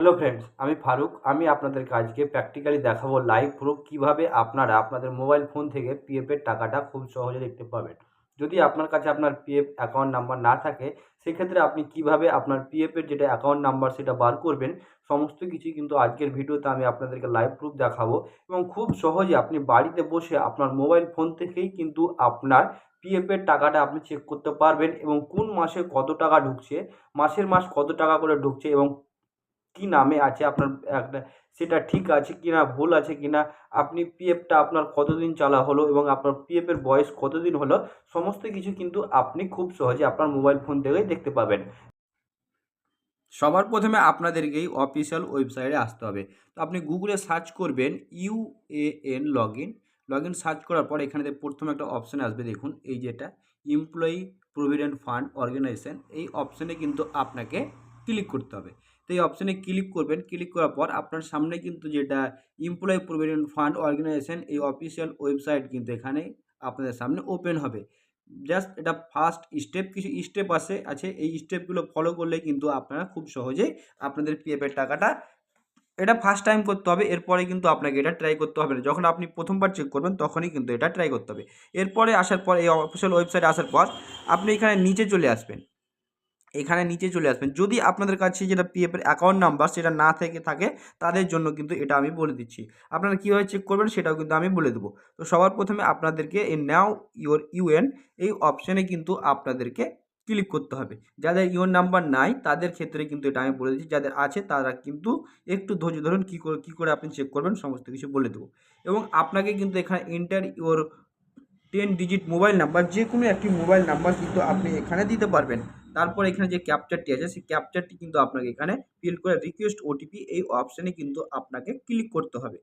Hello friends, আমি ফারুক। আমি আপনাদেরকে আজকে প্র্যাকটিক্যালি দেখাবো লাইভ প্রুফ কীভাবে আপনারা আপনাদের মোবাইল ফোন থেকে পিএফের টাকাটা খুব সহজে দেখতে পাবেন। যদি আপনার কাছে আপনার পিএফ অ্যাকাউন্ট নাম্বার না থাকে, সেক্ষেত্রে আপনি কিভাবে আপনার পিএফের যেটা অ্যাকাউন্ট নাম্বার সেটা বার করবেন, সমস্ত কিছুই কিন্তু আজকের ভিডিওতে আমি আপনাদেরকে লাইভ প্রুফ দেখাবো। এবং খুব সহজে আপনি বাড়িতে বসে আপনার মোবাইল ফোন থেকেই কিন্তু আপনার পিএফের টাকাটা আপনি চেক করতে পারবেন এবং কোন মাসে কত টাকা ঢুকছে, মাসের মাস কত টাকা করে ঢুকছে এবং কি নামে আছে আপনার একটা, সেটা ঠিক আছে কিনা, ভুল আছে কিনা, আপনি পিএফটা আপনার কতদিন চালা হলো এবং আপনার পিএফের বয়স কতদিন হলো, সমস্ত কিছু কিন্তু আপনি খুব সহজে আপনার মোবাইল ফোন থেকেই দেখতে পাবেন। সবার প্রথমে আপনাদেরকেই অফিসিয়াল ওয়েবসাইটে আসতে হবে। তো আপনি গুগলে সার্চ করবেন ইউএএন লগ ইন সার্চ করার পর এখানে প্রথমে একটা অপশান আসবে, দেখুন এই যেটা এমপ্লয়ি প্রভিডেন্ট ফান্ড অর্গানাইজেশন, এই অপশানে কিন্তু আপনাকে ক্লিক করতে হবে। তো এই অপশানে ক্লিক করবেন, ক্লিক করার পর আপনার সামনে কিন্তু যেটা এমপ্লয়ি প্রভিডেন্ট ফান্ড অর্গানাইজেশন, এই অফিসিয়াল ওয়েবসাইট কিন্তু এখানে আপনাদের সামনে ওপেন হবে। জাস্ট এটা ফার্স্ট স্টেপ, কিছু স্টেপ আছে এই স্টেপগুলো ফলো করলে কিন্তু আপনারা খুব সহজেই আপনাদের পিএফের টাকাটা, এটা ফার্স্ট টাইম করতে হবে, এরপরে কিন্তু আপনাকে এটা ট্রাই করতে হবে না। যখন আপনি প্রথমবার চেক করবেন তখনই কিন্তু এটা ট্রাই করতে হবে। এরপরে আসার পর এই অফিসিয়াল ওয়েবসাইটে আসার পর আপনি এখানে নিচে চলে আসবেন। যদি আপনাদের কাছে যেটা পিএফের অ্যাকাউন্ট নাম্বার সেটা না থেকে থাকে, তাদের জন্য কিন্তু এটা আমি বলে দিচ্ছি। আপনারা কীভাবে চেক করবেন সেটাও কিন্তু আমি বলে দেবো। তো সবার প্রথমে আপনাদেরকে এই নাও ইউর ইউএন, এই অপশানে কিন্তু আপনাদেরকে ক্লিক করতে হবে। যাদের ইউএন নাম্বার নাই তাদের ক্ষেত্রে কিন্তু এটা আমি বলে দিচ্ছি, যাদের আছে তারা কিন্তু একটু ধৈর্য ধরুন, কী করে আপনি চেক করবেন সমস্ত কিছু বলে দেবো। এবং আপনাকে কিন্তু এখানে enter your 10 digit mobile number, যে কোনো একটি মোবাইল নাম্বার কিন্তু আপনি এখানে দিতে পারবেন। তারপর এখানে যে ক্যাপচারটি আছে সেই ক্যাপচারটি কিন্তু আপনাকে এখানে ফিল করে রিকোয়েস্ট ওটিপি, এই অপশানে কিন্তু আপনাকে ক্লিক করতে হবে।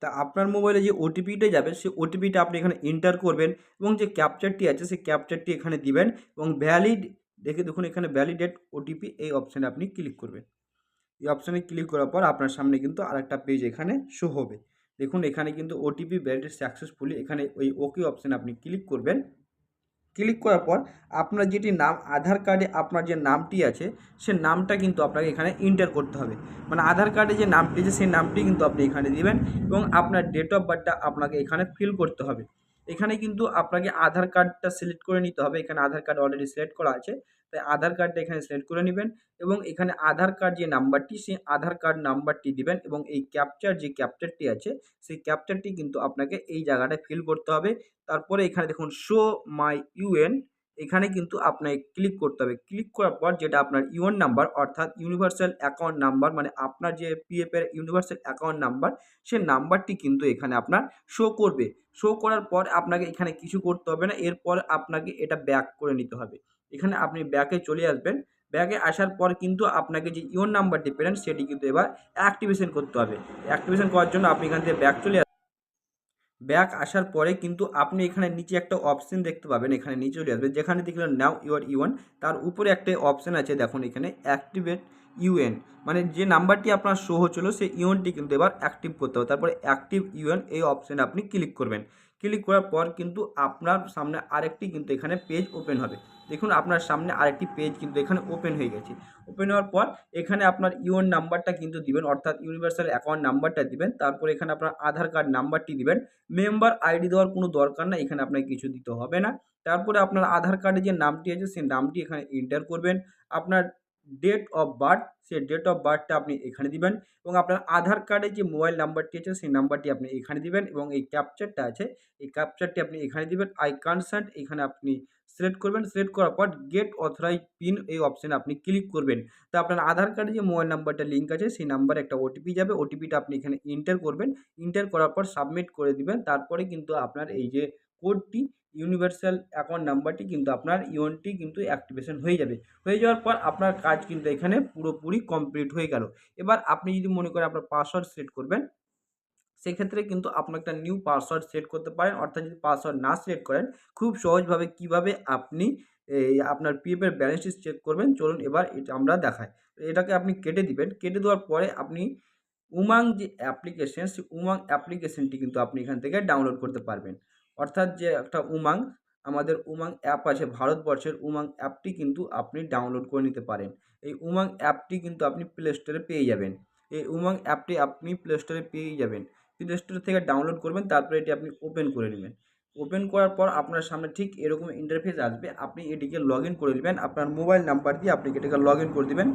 তা আপনার মোবাইলে যে ওটিপিটা যাবে সেই ওটিপিটা আপনি এখানে এন্টার করবেন এবং যে ক্যাপচারটি আছে সেই ক্যাপচারটি এখানে দিবেন এবং ভ্যালিড দেখে দেখুন এখানে ভ্যালিডেট ওটিপি, এই অপশানে আপনি ক্লিক করবেন। এই অপশানে ক্লিক করার পর আপনার সামনে কিন্তু আরেকটা পেজ এখানে শো হবে। দেখুন এখানে কিন্তু ওটিপি ভ্যালিডেট সাকসেসফুলি, এখানে ওই ওকে অপশানে আপনি ক্লিক করবেন। ক্লিক করার পর আপনার যেটি নাম, আধার কার্ডে আপনার যে নামটি আছে সে নামটা কিন্তু আপনাকে এখানে এন্টার করতে হবে। মানে আধার কার্ডে যে নামটি আছে সেই নামটি কিন্তু আপনি এখানে দিবেন এবং আপনার ডেট অফ বার্থটা আপনাকে এখানে ফিল করতে হবে। এখানে কিন্তু আপনাকে আধার কার্ডটা সিলেক্ট করে নিতে হবে। এখানে আধার কার্ড অলরেডি সিলেক্ট করা আছে, তাই আধার কার্ডটা এখানে সিলেক্ট করে নেবেন এবং এখানে আধার কার্ড যে নাম্বারটি সেই আধার কার্ড নাম্বারটি দিবেন এবং এই যে ক্যাপচারটি আছে সেই ক্যাপচারটি কিন্তু আপনাকে এই জায়গাটায় ফিল করতে হবে। তারপরে এখানে দেখুন শো মাই ইউএন, এখানে কিন্তু আপনাকে ক্লিক করতে হবে। ক্লিক করার পর যেটা আপনার ইউএন নাম্বার অর্থাৎ ইউনিভার্সাল অ্যাকাউন্ট নাম্বার, মানে আপনার যে পিএফের ইউনিভার্সাল অ্যাকাউন্ট নাম্বার, সে নাম্বারটি কিন্তু এখানে আপনার শো করবে। শো করার পর আপনাকে এখানে কিছু করতে হবে না, এরপর আপনাকে এটা ব্যাক করে নিতে হবে। এখানে আপনি ব্যাকে চলে আসবেন। ব্যাকে আসার পর কিন্তু আপনাকে যে ইউএন নাম্বারটি পেলেন সেটি কিন্তু এবার অ্যাক্টিভেশন করতে হবে। অ্যাক্টিভেশন করার জন্য আপনি এখান থেকে ব্যাক আসার পরে কিন্তু আপনি এখানে নিচে একটা অপশন দেখতে পাবেন, এখানে নিচে চলে আসবে, যেখানে দেখলেন নাও ইউর ইউএন, তার উপরে একটা অপশন আছে দেখুন এখানে অ্যাক্টিভেট ইউএন, মানে যে নাম্বারটি আপনার শো হচ্ছিলো সেই ইউএনটি কিন্তু এবার অ্যাক্টিভ করতে হবে। তারপরে অ্যাক্টিভ ইউএন, এই অপশানে আপনি ক্লিক করবেন। ক্লিক করার পর কিন্তু আপনার সামনে আরেকটি কিন্তু এখানে পেজ ওপেন হবে। দেখুন আপনার সামনে আরেকটি পেজ কিন্তু এখানে ওপেন হয়ে গেছে। ওপেন হওয়ার পর এখানে আপনার ইউএন নাম্বারটা কিন্তু দিবেন, অর্থাৎ ইউনিভার্সাল অ্যাকাউন্ট নাম্বারটা দিবেন। তারপর এখানে আপনার আধার কার্ড নাম্বারটি দিবেন। মেম্বার আইডি দেওয়ার কোনো দরকার নাই, এখানে আপনাকে কিছু দিতে হবে না। তারপরে আপনার আধার কার্ডে যে নামটি আছে সেই নামটি এখানে এন্টার করবেন। আপনার ডেট অফ বার্থ, সেই ডেট অফ বার্থটা আপনি এখানে দিবেন এবং আপনার আধার কার্ডে যে মোবাইল নাম্বারটি আছে সেই নাম্বারটি আপনি এখানে দিবেন এবং এই ক্যাপচারটা আছে এই ক্যাপচারটি আপনি এখানে দিবেন। আই কনসার্ট এখানে আপনি সিলেক্ট করবেন। সিলেক্ট করার পর গেট অথরাইজ পিন, এই অপশানে আপনি ক্লিক করবেন। তো আপনার আধার কার্ডে যে মোবাইল নাম্বারটা লিঙ্ক আছে সেই নাম্বারে একটা ওটিপি যাবে, ওটিপিটা আপনি এখানে এন্টার করবেন। এন্টার করার পর সাবমিট করে দিবেন। তারপরে কিন্তু আপনার এই যে কোডটি, ইউনিভার্সাল অ্যাকাউন্ট নাম্বারটি কিন্তু আপনার ইউএনটি কিন্তু অ্যাক্টিভেশন হয়ে যাবে। হয়ে যাওয়ার পর আপনার কাজ কিন্তু এখানে পুরোপুরি কমপ্লিট হয়ে গেল। এবার আপনি যদি মনে করেন আপনার পাসওয়ার্ড সেট করবেন, সেক্ষেত্রে কিন্তু আপনি একটা নিউ পাসওয়ার্ড সেট করতে পারেন। অর্থাৎ যদি পাসওয়ার্ড না সিলেক্ট করেন, খুব সহজভাবে কিভাবে আপনি আপনার পিএফের ব্যালেন্সটি চেক করবেন, চলুন এবার এটা আমরা দেখাই। এটাকে আপনি কেটে দিবেন। কেটে দেওয়ার পরে আপনি উমাং যে অ্যাপ্লিকেশন, সেই উমাং অ্যাপ্লিকেশনটি কিন্তু আপনি এখান থেকে ডাউনলোড করতে পারবেন। অর্থাৎ যে একটা উমাং, আমাদের উমাং অ্যাপ আছে ভারতবর্ষের, উমাং অ্যাপটি কিন্তু আপনি ডাউনলোড করে নিতে পারেন এই উমাং অ্যাপটি কিন্তু আপনি প্লে স্টোরে পেয়ে যাবেন। এই উমাং অ্যাপটি আপনি প্লে স্টোরে পেয়েই যাবেন। প্লে স্টোর থেকে ডাউনলোড করবেন, তারপরে এটি আপনি ওপেন করে নেবেন। ওপেন করার পর আপনার সামনে ঠিক এরকম ইন্টারফেস আসবে। আপনি এটিকে লগ ইন করে নেবেন, আপনার মোবাইল নাম্বার দিয়ে আপনি এটাকে লগ ইন করে দেবেন।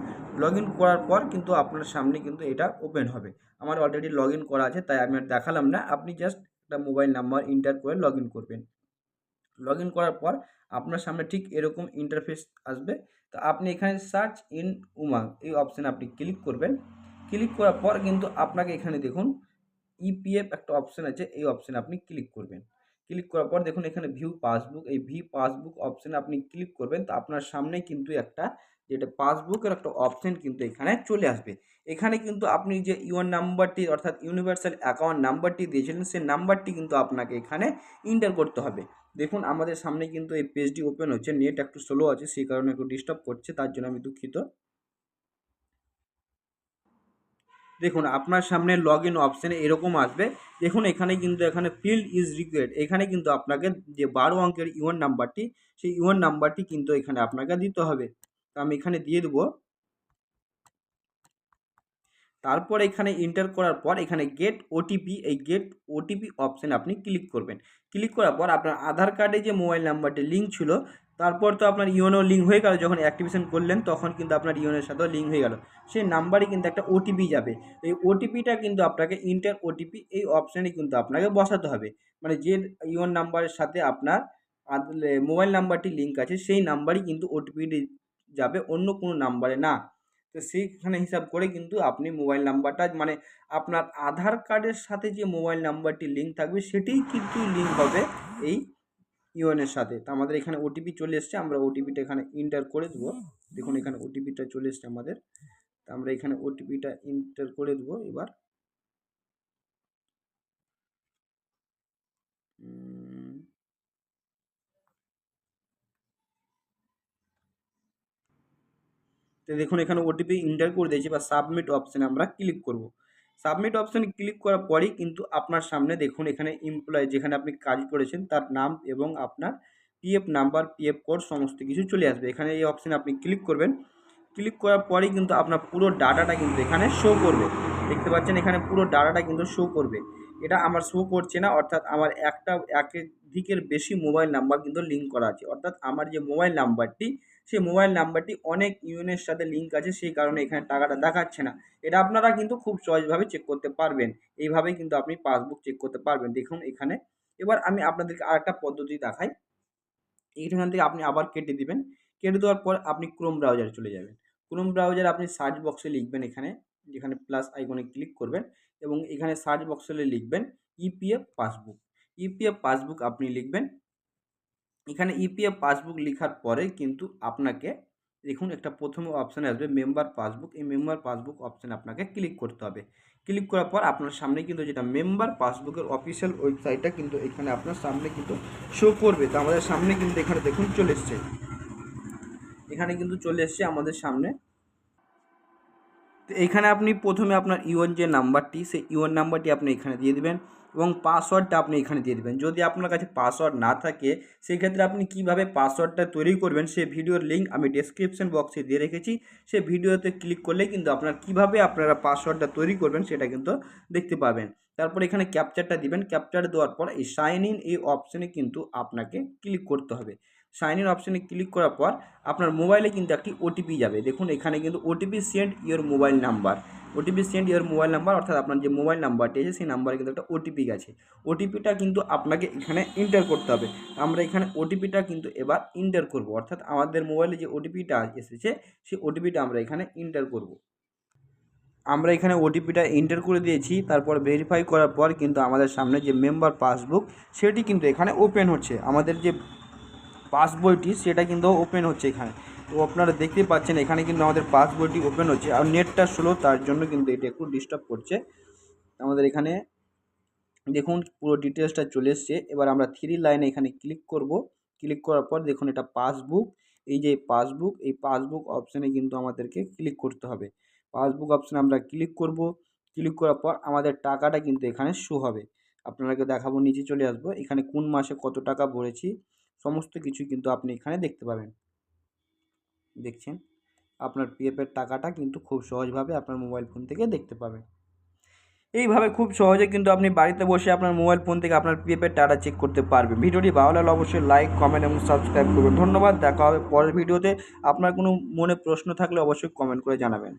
লগ ইন করার পর কিন্তু আপনার সামনে কিন্তু এটা ওপেন হবে। আমার অলরেডি লগ ইন করা আছে, তাই আমি আর দেখালাম না। আপনি জাস্ট একটা মোবাইল নাম্বার এন্টার করে লগ ইন করবেন। লগ ইন করার পর আপনার সামনে ঠিক এরকম ইন্টারফেস আসবে। তো আপনি এখানে সার্চ ইন উমাং এই অপশানে আপনি ক্লিক করবেন। ক্লিক করার পর কিন্তু আপনাকে এখানে দেখুন ইপিএফ একটা অপশান আছে, এই অপশানে আপনি ক্লিক করবেন। ক্লিক করার পর দেখুন এখানে ভিউ পাসবুক, এই পাসবুক অপশানে আপনি ক্লিক করবেন। তো আপনার সামনে কিন্তু একটা যেটা পাসবুকের একটা অপশান কিন্তু এখানে চলে আসবে। এখানে কিন্তু আপনি যে ইউএন নাম্বারটি অর্থাৎ ইউনিভার্সাল অ্যাকাউন্ট নাম্বারটি দিয়েছিলেন, সেই নাম্বারটি কিন্তু আপনাকে এখানে এন্টার করতে হবে। দেখুন আমাদের সামনে কিন্তু এই পেজটি ওপেন হচ্ছে, নেট একটু স্লো আছে সেই কারণে একটু ডিস্টার্ব করছে, তার জন্য আমি দুঃখিত। দেখুন আপনার সামনে লগ ইন অপশানে এরকম আসবে। দেখুন এখানে কিন্তু এখানে ফিল্ড ইজ রিকোয়ার্ড, এখানে কিন্তু আপনাকে যে 12 অঙ্কের ইউএন নাম্বারটি, সেই ইউএন নাম্বারটি কিন্তু এখানে আপনাকে দিতে হবে। তো আমি এখানে দিয়ে দেবো। তারপর এখানে এন্টার করার পর এখানে গেট ওটিপি, এই গেট ওটিপি অপশানে আপনি ক্লিক করবেন। ক্লিক করার পর আপনার আধার কার্ডে যে মোবাইল নাম্বারটি লিঙ্ক ছিল, তারপর তো আপনার ইওনো লিঙ্ক হয়ে গেল, যখন অ্যাক্টিভেশন করলেন তখন কিন্তু আপনার ইওনের সাথেও লিঙ্ক হয়ে গেল। সেই নাম্বারে কিন্তু একটা ওটিপি যাবে। এই ওটিপিটা কিন্তু আপনাকে ইন্টার ওটিপি এই অপশানে কিন্তু আপনাকে বসাতে হবে। মানে যে ইওন নাম্বারের সাথে আপনার মোবাইল নাম্বারটি লিঙ্ক আছে, সেই নাম্বারই কিন্তু ওটিপিটি যাবে, অন্য কোনো নাম্বারে না। তো সেইখানে হিসাব করে কিন্তু আপনি মোবাইল নাম্বারটা মানে আপনার আধার কার্ডের সাথে যে মোবাইল নাম্বারটি লিঙ্ক থাকবে সেটিই কিন্তু লিঙ্ক হবে এই ইউএনের সাথে। তো আমাদের এখানে ওটিপি চলে এসছে, আমরা ওটিপিটা এখানে এন্টার করে দেবো। দেখুন এখানে ওটিপিটা চলে এসছে আমাদের। তো আমরা এখানে ওটিপিটা এন্টার করে দেবো এবার। তো দেখুন এখানে ওটিপি এন্টার করে দিয়েছি, বা সাবমিট অপশানে আমরা ক্লিক করব। সাবমিট অপশানে ক্লিক করার পরেই কিন্তু আপনার সামনে দেখুন এখানে এমপ্লয় যেখানে আপনি কাজ করেছেন তার নাম এবং আপনার পিএফ নাম্বার, পিএফ কোড সমস্ত কিছু চলে আসবে। এখানে এই অপশানে আপনি ক্লিক করবেন। ক্লিক করার পরেই কিন্তু আপনার পুরো ডাটাটা কিন্তু এখানে শো করবে। দেখতে পাচ্ছেন এখানে পুরো ডাটাটা কিন্তু শো করবে। এটা আমার শো করছে না, অর্থাৎ আমার একাধিকের বেশি মোবাইল নাম্বার কিন্তু লিঙ্ক করা আছে। অর্থাৎ আমার যে মোবাইল নাম্বারটি, সেই মোবাইল নাম্বারটি অনেক ইউনিয়নের সাথে লিঙ্ক আছে, সেই কারণে এখানে টাকাটা দেখাচ্ছে না। এটা আপনারা কিন্তু খুব সহজভাবে চেক করতে পারবেন। এইভাবেই কিন্তু আপনি পাসবুক চেক করতে পারবেন। দেখুন এখানে এবার আমি আপনাদেরকে আরেকটা পদ্ধতি দেখাই। এইখান থেকে আপনি আবার কেটে দিবেন। কেটে দেওয়ার পর আপনি ক্রোম ব্রাউজারে চলে যাবেন। ক্রোম ব্রাউজারে আপনি সার্চ বক্সে লিখবেন এখানে, যেখানে প্লাস আইকনে ক্লিক করবেন এবং এখানে সার্চ বক্সে লিখবেন ইপিএফ পাসবুক। ইপিএফ পাসবুক আপনি লিখবেন। এখানে ইপিএফ পাসবুক লেখার পরে কিন্তু আপনাকে দেখুন একটা প্রথমে অপশানে আসবে মেম্বার পাসবুক। এই মেম্বার পাসবুক অপশানে আপনাকে ক্লিক করতে হবে। ক্লিক করার পর আপনার সামনে কিন্তু যেটা মেম্বার পাসবুকের অফিসিয়াল ওয়েবসাইটটা কিন্তু এখানে আপনার সামনে কিন্তু শো করবে। তো আমাদের সামনে কিন্তু এখানে দেখুন চলে এসছে, এখানে কিন্তু চলে এসছে আমাদের সামনে। তো এইখানে আপনি প্রথমে আপনার ইউএন যে নাম্বারটি, সেই ইউএন নাম্বারটি আপনি এখানে দিয়ে দেবেন এবং পাসওয়ার্ডটা আপনি এখানে দিয়ে দেবেন। যদি আপনার কাছে পাসওয়ার্ড না থাকে, সেই ক্ষেত্রে আপনি কিভাবে পাসওয়ার্ডটা তৈরি করবেন সেই ভিডিওর লিঙ্ক আমি ডেসক্রিপশন বক্সে দিয়ে রেখেছি। সেই ভিডিওতে ক্লিক করলে কিন্তু কিভাবে আপনারা পাসওয়ার্ডটা তৈরি করবেন সেটা কিন্তু দেখতে পাবেন। তারপর এখানে ক্যাপচারটা দিবেন। ক্যাপচার দেওয়ার পর এই সাইন ইন এই অপশানে কিন্তু আপনাকে ক্লিক করতে হবে। সাইন ইন অপশানে ক্লিক করার পর আপনার মোবাইলে কিন্তু একটি ওটিপি যাবে। দেখুন এখানে কিন্তু OTP send your mobile number, OTP send your mobile number, অর্থাৎ আপনার যে মোবাইল নাম্বারটি আছে সেই নাম্বারে কিন্তু একটা ওটিপি গেছে। ওটিপিটা কিন্তু আপনাকে এখানে এন্টার করতে হবে। আমরা এখানে ওটিপিটা কিন্তু এবার এন্টার করব, অর্থাৎ আমাদের মোবাইলে যে ওটিপিটা এসেছে সেই ওটিপিটা আমরা এখানে এন্টার করব। আমরা এখানে ওটিপিটা এন্টার করে দিয়েছি। তারপর ভেরিফাই করার পর কিন্তু আমাদের সামনে যে মেম্বার পাসবুক সেটি কিন্তু এখানে ওপেন হচ্ছে। আমাদের যে পাসবইটি সেটা কিন্তু ওপেন হচ্ছে এখানে। তো আপনারা দেখতেই পাচ্ছেন এখানে কিন্তু আমাদের পাসবইটি ওপেন হচ্ছে, আর নেটটা স্লো তার জন্য কিন্তু এটা একটু ডিস্টার্ব করছে। আমাদের এখানে দেখুন পুরো ডিটেলসটা চলে এসছে। এবার আমরা থ্রি লাইনে এখানে ক্লিক করব। ক্লিক করার পর দেখুন এটা পাসবুক, এই যে পাসবুক, এই পাসবুক অপশানে কিন্তু আমাদেরকে ক্লিক করতে হবে। পাসবুক অপশানে আমরা ক্লিক করব। ক্লিক করার পর আমাদের টাকাটা কিন্তু এখানে শো হবে। আপনাদেরকে দেখাবো, নিচে চলে আসবো, এখানে কোন মাসে কত টাকা ভরেছি সমস্ত কিছু কিন্তু আপনি এখানে দেখতে পাবেন। দেখছেন আপনার পিএফের টাকাটা কিন্তু খুব সহজভাবে আপনার মোবাইল ফোন থেকে দেখতে পাবেন। এইভাবে খুব সহজে কিন্তু আপনি বাড়িতে বসে আপনার মোবাইল ফোন থেকে আপনার পিএফের টাকা চেক করতে পারবেন। ভিডিওটি ভালো লাগলে অবশ্যই লাইক, কমেন্ট এবং সাবস্ক্রাইব করবেন। ধন্যবাদ। দেখা হবে পরের ভিডিওতে। আপনার কোনো মনে প্রশ্ন থাকলে অবশ্যই কমেন্ট করে জানাবেন।